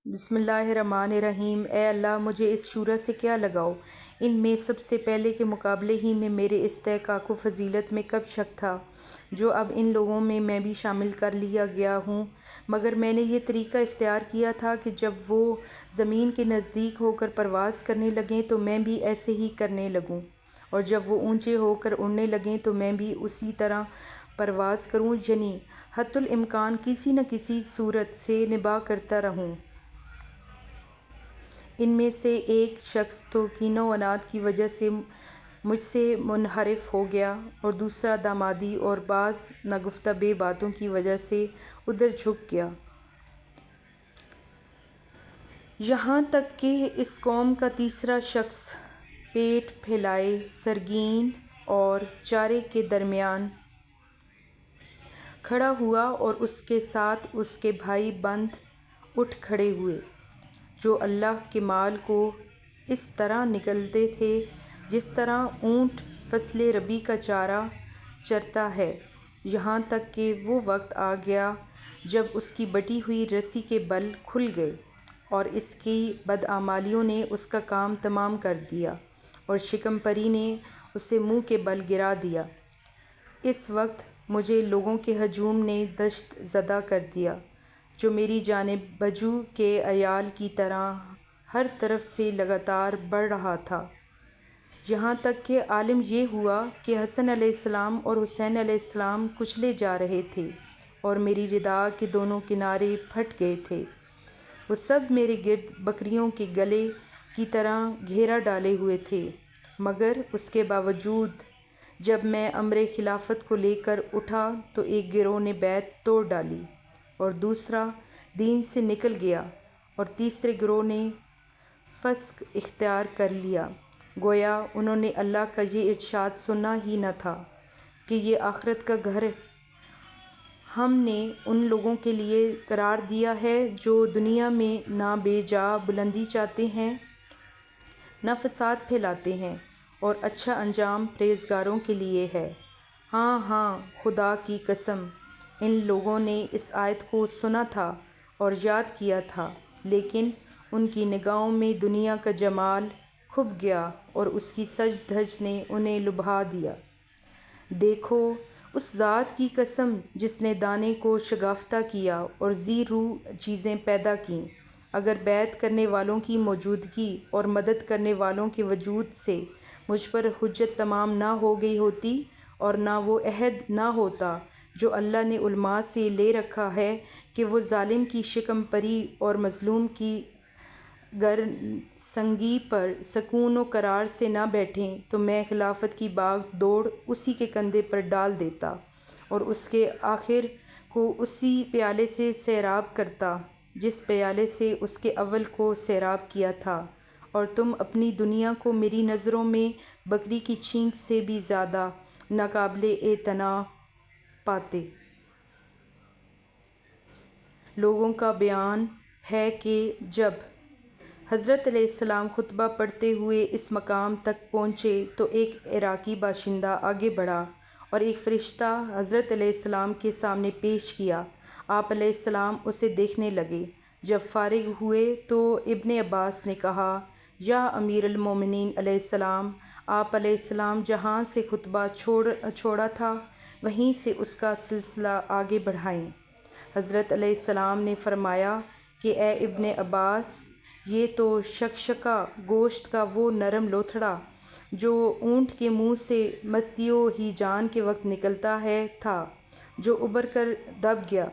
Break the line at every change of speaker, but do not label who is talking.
بسم اللہ الرحمن الرحیم۔ اے اللہ مجھے اس شورا سے کیا لگاؤ، ان میں سب سے پہلے کے مقابلے ہی میں میرے استحقاق و فضیلت میں کب شک تھا، جو اب ان لوگوں میں بھی شامل کر لیا گیا ہوں۔ مگر میں نے یہ طریقہ اختیار کیا تھا کہ جب وہ زمین کے نزدیک ہو کر پرواز کرنے لگیں تو میں بھی ایسے ہی کرنے لگوں، اور جب وہ اونچے ہو کر اڑنے لگیں تو میں بھی اسی طرح پرواز کروں، یعنی حتی الامکان کسی نہ کسی صورت سے نباہ کرتا رہوں۔ ان میں سے ایک شخص تو کینہ و عناد کی وجہ سے مجھ سے منحرف ہو گیا، اور دوسرا دامادی اور بعض ناگفتہ بے باتوں کی وجہ سے ادھر جھک گیا۔ یہاں تک کہ اس قوم کا تیسرا شخص پیٹ پھیلائے سرگین اور چارے کے درمیان کھڑا ہوا، اور اس کے ساتھ اس کے بھائی بند اٹھ کھڑے ہوئے، جو اللہ کے مال کو اس طرح نگلتے تھے جس طرح اونٹ فصل ربیع کا چارہ چرتا ہے، یہاں تک کہ وہ وقت آ گیا جب اس کی بٹی ہوئی رسی کے بل کھل گئے، اور اس کی بدعمالیوں نے اس کا کام تمام کر دیا، اور شکم پری نے اسے منہ کے بل گرا دیا۔ اس وقت مجھے لوگوں کے ہجوم نے دشت زدہ کر دیا، جو میری جانب بجو کے عیال کی طرح ہر طرف سے لگاتار بڑھ رہا تھا، یہاں تک کہ عالم یہ ہوا کہ حسن علیہ السلام اور حسین علیہ السلام کچلے جا رہے تھے، اور میری ردا کے دونوں کنارے پھٹ گئے تھے۔ وہ سب میرے گرد بکریوں کے گلے کی طرح گھیرا ڈالے ہوئے تھے، مگر اس کے باوجود جب میں امر خلافت کو لے کر اٹھا تو ایک گروہ نے بیعت توڑ ڈالی، اور دوسرا دین سے نکل گیا، اور تیسرے گروہ نے فسق اختیار کر لیا، گویا انہوں نے اللہ کا یہ ارشاد سنا ہی نہ تھا کہ یہ آخرت کا گھر ہم نے ان لوگوں کے لیے قرار دیا ہے جو دنیا میں نہ بے جا بلندی چاہتے ہیں نہ فساد پھیلاتے ہیں، اور اچھا انجام پرہیزگاروں کے لیے ہے۔ ہاں ہاں، خدا کی قسم، ان لوگوں نے اس آیت کو سنا تھا اور یاد کیا تھا، لیکن ان کی نگاہوں میں دنیا کا جمال کھپ گیا اور اس کی سج دھج نے انہیں لبھا دیا۔ دیکھو اس ذات کی قسم جس نے دانے کو شگافتہ کیا اور ذی روح چیزیں پیدا کیں، اگر بیعت کرنے والوں کی موجودگی اور مدد کرنے والوں کے وجود سے مجھ پر حجت تمام نہ ہو گئی ہوتی، اور نہ وہ عہد نہ ہوتا جو اللہ نے علماء سے لے رکھا ہے کہ وہ ظالم کی شکم پری اور مظلوم کی گرسنگی پر سکون و قرار سے نہ بیٹھیں، تو میں خلافت کی باغ دوڑ اسی کے کندھے پر ڈال دیتا، اور اس کے آخر کو اسی پیالے سے سیراب کرتا جس پیالے سے اس کے اول کو سیراب کیا تھا، اور تم اپنی دنیا کو میری نظروں میں بکری کی چھینک سے بھی زیادہ ناقابل اعتنا پاتے۔ لوگوں کا بیان ہے کہ جب حضرت علیہ السلام خطبہ پڑھتے ہوئے اس مقام تک پہنچے تو ایک عراقی باشندہ آگے بڑھا اور ایک فرشتہ حضرت علیہ السلام کے سامنے پیش کیا۔ آپ علیہ السلام اسے دیکھنے لگے۔ جب فارغ ہوئے تو ابن عباس نے کہا، یا امیر المومنین علیہ السلام، آپ علیہ السلام جہاں سے خطبہ چھوڑا تھا وہیں سے اس کا سلسلہ آگے بڑھائیں۔ حضرت علیہ السلام نے فرمایا کہ اے ابن عباس، یہ تو شکشکا گوشت کا وہ نرم لوتھڑا جو اونٹ کے منہ سے مستی و ہیجان کے وقت نکلتا ہے تھا، جو ابھر کر دب گیا